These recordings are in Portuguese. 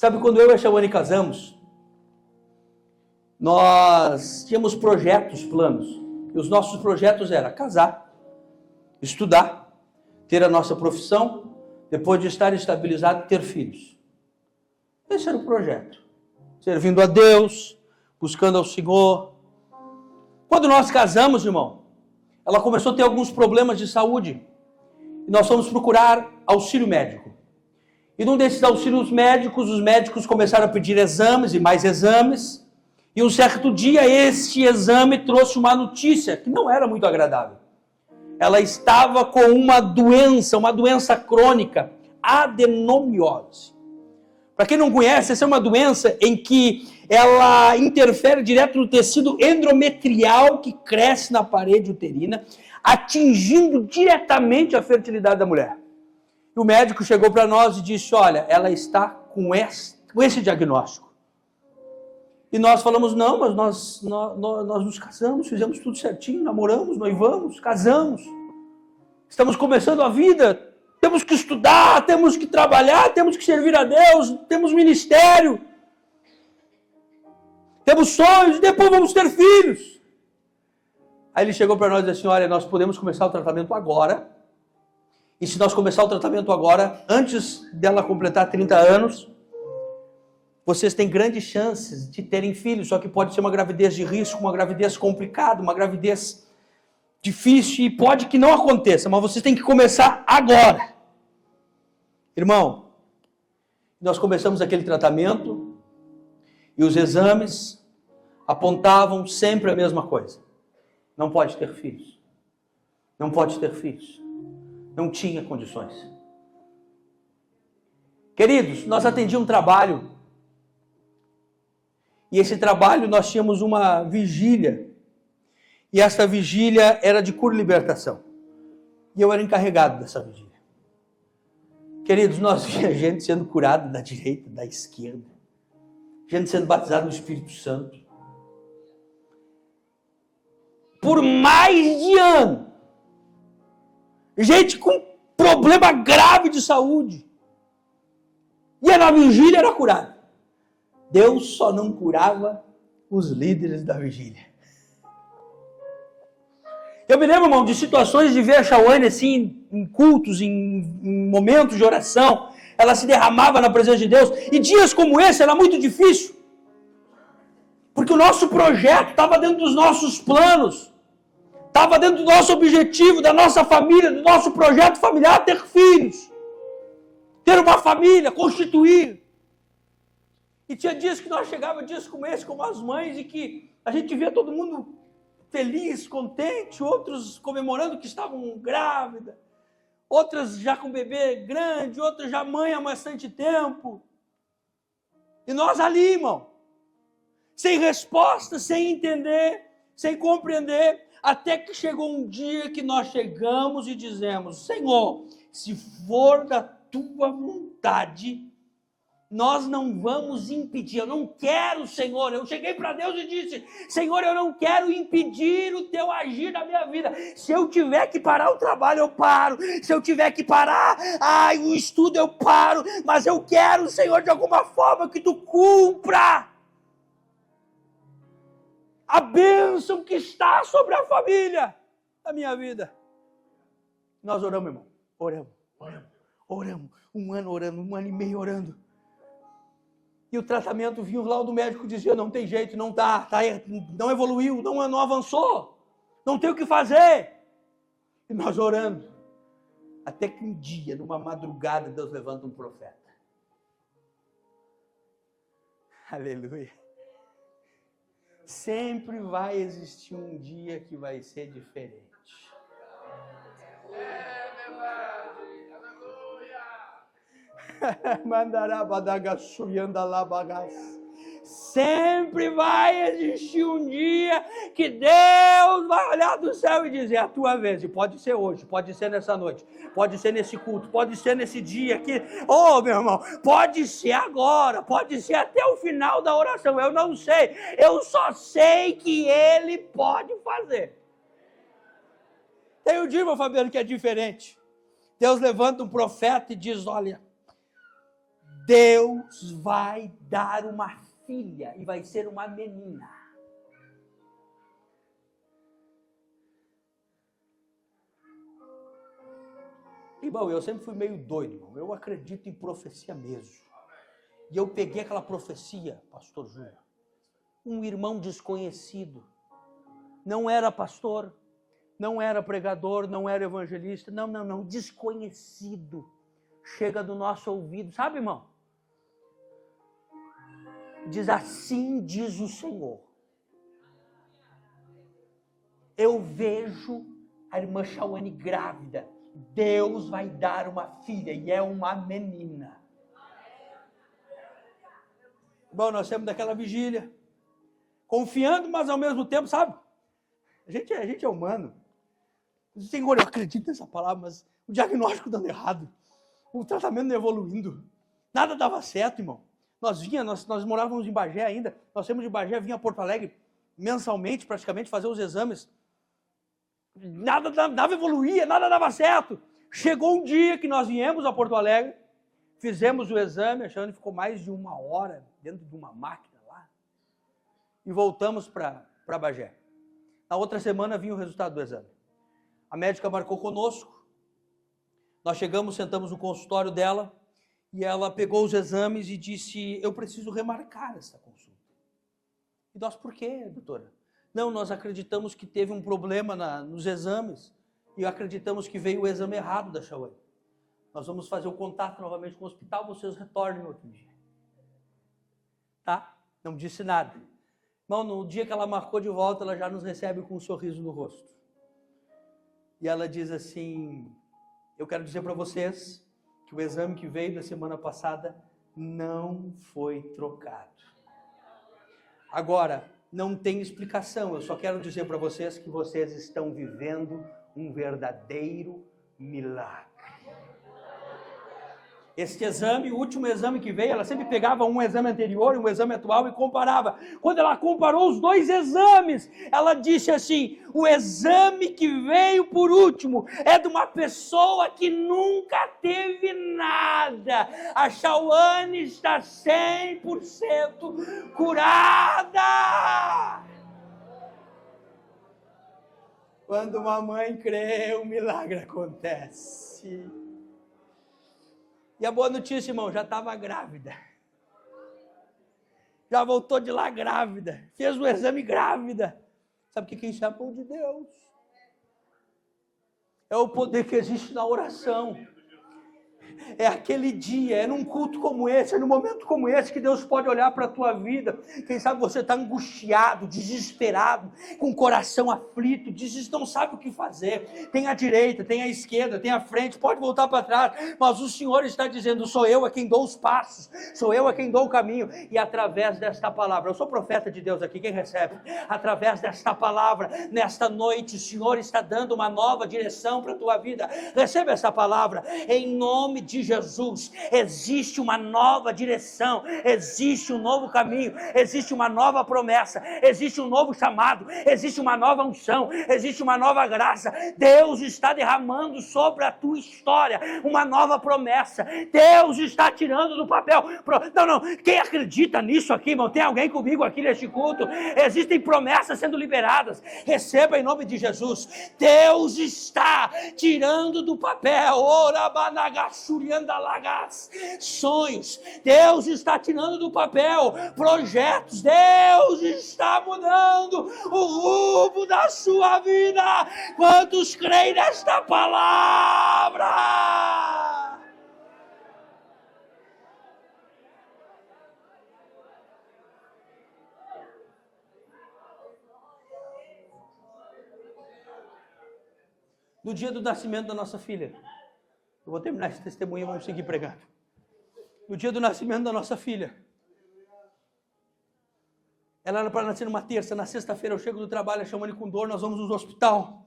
Sabe, quando eu e a Shawane casamos, nós tínhamos projetos, planos. E os nossos projetos eram casar, estudar, ter a nossa profissão, depois de estar estabilizado, ter filhos. Esse era o projeto. Servindo a Deus, buscando ao Senhor. Quando nós casamos, irmão, ela começou a ter alguns problemas de saúde. E nós fomos procurar auxílio médico. E num desses auxílios médicos, os médicos começaram a pedir exames e mais exames. E um certo dia, este exame trouxe uma notícia que não era muito agradável. Ela estava com uma doença crônica, adenomiose. Para quem não conhece, essa é uma doença em que ela interfere direto no tecido endometrial que cresce na parede uterina, atingindo diretamente a fertilidade da mulher. E o médico chegou para nós e disse, olha, ela está com esse diagnóstico. E nós falamos, não, mas nós nos casamos, fizemos tudo certinho, namoramos, noivamos, casamos. Estamos começando a vida, temos que estudar, temos que trabalhar, temos que servir a Deus, temos ministério, temos sonhos, depois vamos ter filhos. Aí ele chegou para nós e disse assim, olha, nós podemos começar o tratamento agora. E se nós começar o tratamento agora, antes dela completar 30 anos, vocês têm grandes chances de terem filhos, só que pode ser uma gravidez de risco, uma gravidez complicada, uma gravidez difícil, e pode que não aconteça, mas vocês têm que começar agora. Irmão, nós começamos aquele tratamento, e os exames apontavam sempre a mesma coisa. Não pode ter filhos. Não pode ter filhos. Não tinha condições. Queridos, nós atendíamos um trabalho. E esse trabalho nós tínhamos uma vigília. E essa vigília era de cura e libertação. E eu era encarregado dessa vigília. Queridos, nós víamos gente sendo curada da direita, da esquerda. Gente sendo batizada no Espírito Santo. Por mais de ano. Gente com problema grave de saúde. E na vigília era curada. Deus só não curava os líderes da vigília. Eu me lembro, irmão, de situações de ver a Shawane assim, em cultos, em momentos de oração. Ela se derramava na presença de Deus. E dias como esse era muito difícil. Porque o nosso projeto estava dentro dos nossos planos. Estava dentro do nosso objetivo, da nossa família, do nosso projeto familiar, ter filhos. Ter uma família, constituir. E tinha dias que nós chegávamos, dias como esse, como as mães, e que a gente via todo mundo feliz, contente, outros comemorando que estavam grávidas, outras já com bebê grande, outras já mãe há bastante tempo. E nós ali, irmão, sem resposta, sem entender, sem compreender, até que chegou um dia que nós chegamos e dizemos, Senhor, se for da tua vontade, nós não vamos impedir. Eu não quero, Senhor. Eu cheguei para Deus e disse, Senhor, eu não quero impedir o teu agir na minha vida. Se eu tiver que parar o trabalho, eu paro. Se eu tiver que parar o estudo, eu paro. Mas eu quero, Senhor, de alguma forma que tu cumpra a bênção que está sobre a família da minha vida. Nós oramos, irmão. Oramos. Um ano orando, 1 ano e meio orando. E o tratamento vinha, o laudo médico dizia, não tem jeito, não dá, não evoluiu, não avançou, não tem o que fazer. E nós orando. Até que um dia, numa madrugada, Deus levanta um profeta. Aleluia. Sempre vai existir um dia que vai ser diferente. Sempre vai existir um dia que Deus vai olhar do céu e dizer, é a tua vez, e pode ser hoje, pode ser nessa noite, pode ser nesse culto, pode ser nesse dia aqui, meu irmão, pode ser agora, pode ser até o final da oração, eu não sei, eu só sei que Ele pode fazer. Tem um dia, meu Fabiano, que é diferente. Deus levanta um profeta e diz, olha, Deus vai dar uma filha e vai ser uma menina. Irmão, eu sempre fui meio doido, irmão. Eu acredito em profecia mesmo. E eu peguei aquela profecia, pastor Júnior. Um irmão desconhecido. Não era pastor, não era pregador, não era evangelista. Não. Desconhecido. Chega do nosso ouvido. Sabe, irmão? Diz assim, diz o Senhor. Eu vejo a irmã Shawane grávida. Deus vai dar uma filha e é uma menina. Bom, nós temos daquela vigília, confiando, mas ao mesmo tempo, sabe? A gente é humano. Senhor, eu acredito nessa palavra, mas o diagnóstico dando errado, o tratamento não evoluindo, nada dava certo, irmão. Nós morávamos em Bagé ainda, nós temos de Bagé, vinha a Porto Alegre mensalmente, praticamente, fazer os exames. Nada evoluía, nada dava certo. Chegou um dia que nós viemos a Porto Alegre, fizemos o exame, achando que ficou mais de 1 hora dentro de uma máquina lá, e voltamos para Bagé. Na outra semana vinha o resultado do exame. A médica marcou conosco, nós chegamos, sentamos no consultório dela, e ela pegou os exames e disse, eu preciso remarcar essa consulta. E nós, por quê, doutora? Não, nós acreditamos que teve um problema nos exames e acreditamos que veio o exame errado da Shawane. Nós vamos fazer o contato novamente com o hospital, vocês retornem no outro dia. Tá? Não disse nada. Irmão, no dia que ela marcou de volta, ela já nos recebe com um sorriso no rosto. E ela diz assim, eu quero dizer para vocês que o exame que veio da semana passada não foi trocado. Agora, não tem explicação, eu só quero dizer para vocês que vocês estão vivendo um verdadeiro milagre. Este exame, o último exame que veio, ela sempre pegava um exame anterior e um exame atual e comparava. Quando ela comparou os 2 exames, ela disse assim, o exame que veio por último é de uma pessoa que nunca teve nada. A Shawane está 100% curada. Quando uma mãe crê, um milagre acontece. E a boa notícia, irmão, já estava grávida. Já voltou de lá grávida. Fez o exame grávida. Sabe o que isso é? Amor de Deus. É o poder que existe na oração. É aquele dia, é num culto como esse, é num momento como esse que Deus pode olhar para a tua vida. Quem sabe você está angustiado, desesperado, com o coração aflito, não sabe o que fazer. Tem a direita, tem a esquerda, tem a frente, pode voltar para trás, mas o Senhor está dizendo, sou eu a quem dou os passos, sou eu a quem dou o caminho, e através desta palavra, eu sou profeta de Deus aqui, quem recebe? Através desta palavra, nesta noite, o Senhor está dando uma nova direção para a tua vida. Receba essa palavra, em nome de Jesus. Existe uma nova direção, existe um novo caminho, existe uma nova promessa, existe um novo chamado, existe uma nova unção, existe uma nova graça. Deus está derramando sobre a tua história uma nova promessa. Deus está tirando do papel. Não, quem acredita nisso aqui, irmão? Tem alguém comigo aqui neste culto? Existem promessas sendo liberadas. Receba em nome de Jesus. Deus está tirando do papel sonhos. Deus está tirando do papel projetos. Deus está mudando o rumo da sua vida. Quantos creem nesta palavra? No dia do nascimento da nossa filha, eu vou terminar esse testemunho e vamos seguir pregando. No dia do nascimento da nossa filha, ela era para nascer numa terça, na sexta-feira eu chego do trabalho, chamando com dor, nós vamos no hospital.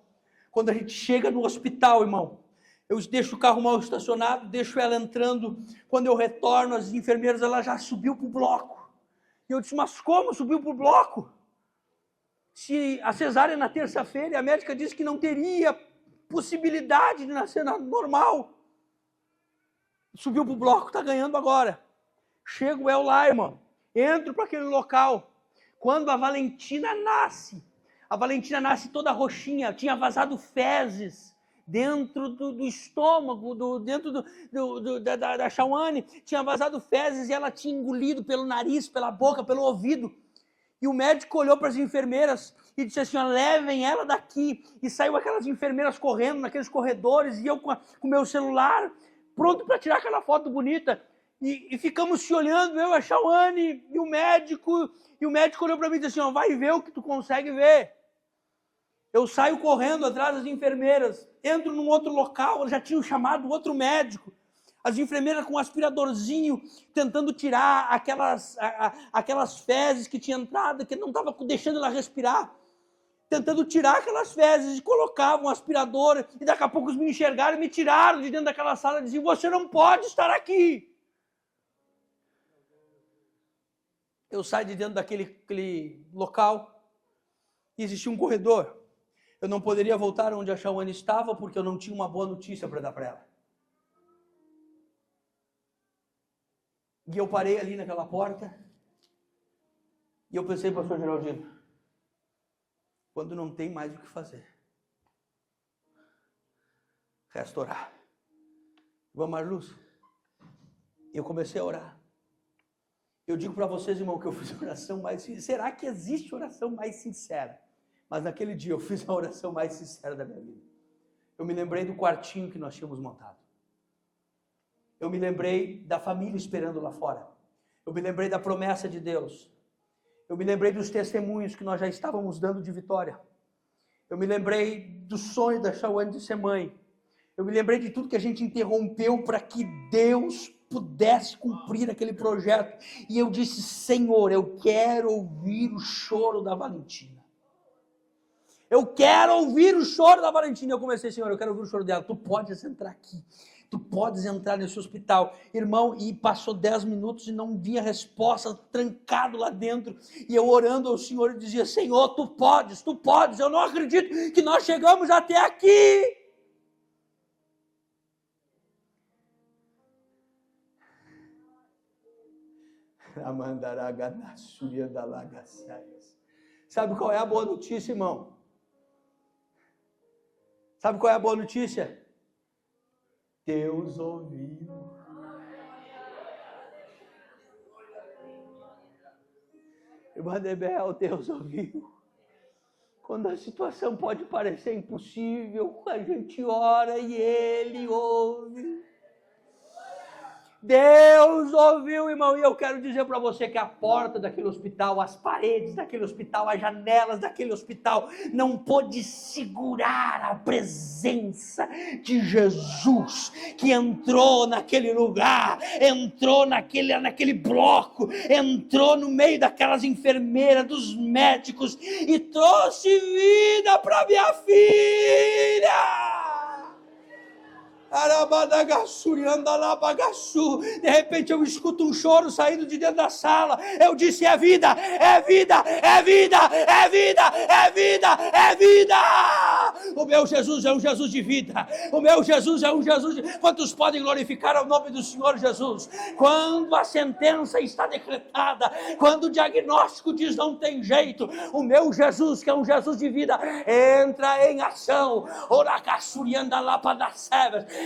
Quando a gente chega no hospital, irmão, eu deixo o carro mal estacionado, deixo ela entrando, quando eu retorno, as enfermeiras, ela já subiu para o bloco. E eu disse, mas como subiu para o bloco? Se a cesárea na terça-feira, e a médica disse que não teria possibilidade de nascer normal. Subiu para o bloco, está ganhando agora. Chego eu lá, irmão, entro para aquele local. Quando a Valentina nasce toda roxinha, tinha vazado fezes dentro do estômago, dentro da Shawane, tinha vazado fezes e ela tinha engolido pelo nariz, pela boca, pelo ouvido. E o médico olhou para as enfermeiras e disse assim, levem ela daqui. E saiu aquelas enfermeiras correndo naqueles corredores, e eu com o meu celular, pronto para tirar aquela foto bonita. E ficamos se olhando, eu, a Shawane e o médico olhou para mim e disse assim, vai ver o que tu consegue ver. Eu saio correndo atrás das enfermeiras, entro num outro local, já tinham chamado outro médico. As enfermeiras com um aspiradorzinho, tentando tirar aquelas fezes que tinha entrado, que não estava deixando ela respirar. Tentando tirar aquelas fezes, e colocavam um aspirador, e daqui a pouco me enxergaram e me tiraram de dentro daquela sala e diziam, você não pode estar aqui. Eu saio de dentro daquele local, e existia um corredor. Eu não poderia voltar onde a Shawane estava, porque eu não tinha uma boa notícia para dar para ela. E eu parei ali naquela porta, e eu pensei, pastor Geraldino, quando não tem mais o que fazer, resta orar. Vamos, Marluz. Eu comecei a orar. Eu digo para vocês, irmão, que eu fiz a oração mais sincera. Será que existe oração mais sincera? Mas naquele dia eu fiz a oração mais sincera da minha vida. Eu me lembrei do quartinho que nós tínhamos montado. Eu me lembrei da família esperando lá fora. Eu me lembrei da promessa de Deus. Eu me lembrei dos testemunhos que nós já estávamos dando de vitória. Eu me lembrei do sonho da Shawane de ser mãe. Eu me lembrei de tudo que a gente interrompeu para que Deus pudesse cumprir aquele projeto. E eu disse, Senhor, eu quero ouvir o choro da Valentina. Eu quero ouvir o choro da Valentina. Eu comecei, Senhor, eu quero ouvir o choro dela. Tu podes entrar aqui. Tu podes entrar nesse hospital. Irmão, e passou 10 minutos e não vinha resposta, trancado lá dentro. E eu orando ao Senhor e dizia, Senhor, tu podes. Eu não acredito que nós chegamos até aqui. Sabe qual é a boa notícia, irmão? Sabe qual é a boa notícia? Deus ouviu. Irmã Debel, Deus ouviu. Quando a situação pode parecer impossível, a gente ora e Ele ouve. Deus ouviu, irmão, e eu quero dizer para você que a porta daquele hospital, as paredes daquele hospital, as janelas daquele hospital, não pôde segurar a presença de Jesus, que entrou naquele lugar, entrou naquele bloco, entrou no meio daquelas enfermeiras, dos médicos, e trouxe vida para minha filha. De repente eu escuto um choro saindo de dentro da sala. Eu disse, é vida, é vida, é vida, é vida, é vida, é vida. O meu Jesus é um Jesus de vida. O meu Jesus é um Jesus de... Quantos podem glorificar o nome do Senhor Jesus? Quando a sentença está decretada, quando o diagnóstico diz não tem jeito, o meu Jesus, que é um Jesus de vida, entra em ação.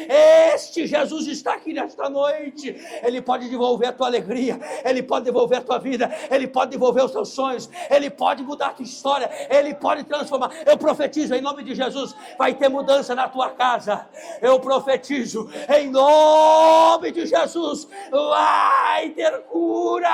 Este Jesus está aqui nesta noite. Ele pode devolver a tua alegria, Ele pode devolver a tua vida, Ele pode devolver os teus sonhos, Ele pode mudar a tua história, Ele pode transformar. Eu profetizo em nome de Jesus, vai ter mudança na tua casa. Eu profetizo em nome de Jesus, vai ter cura.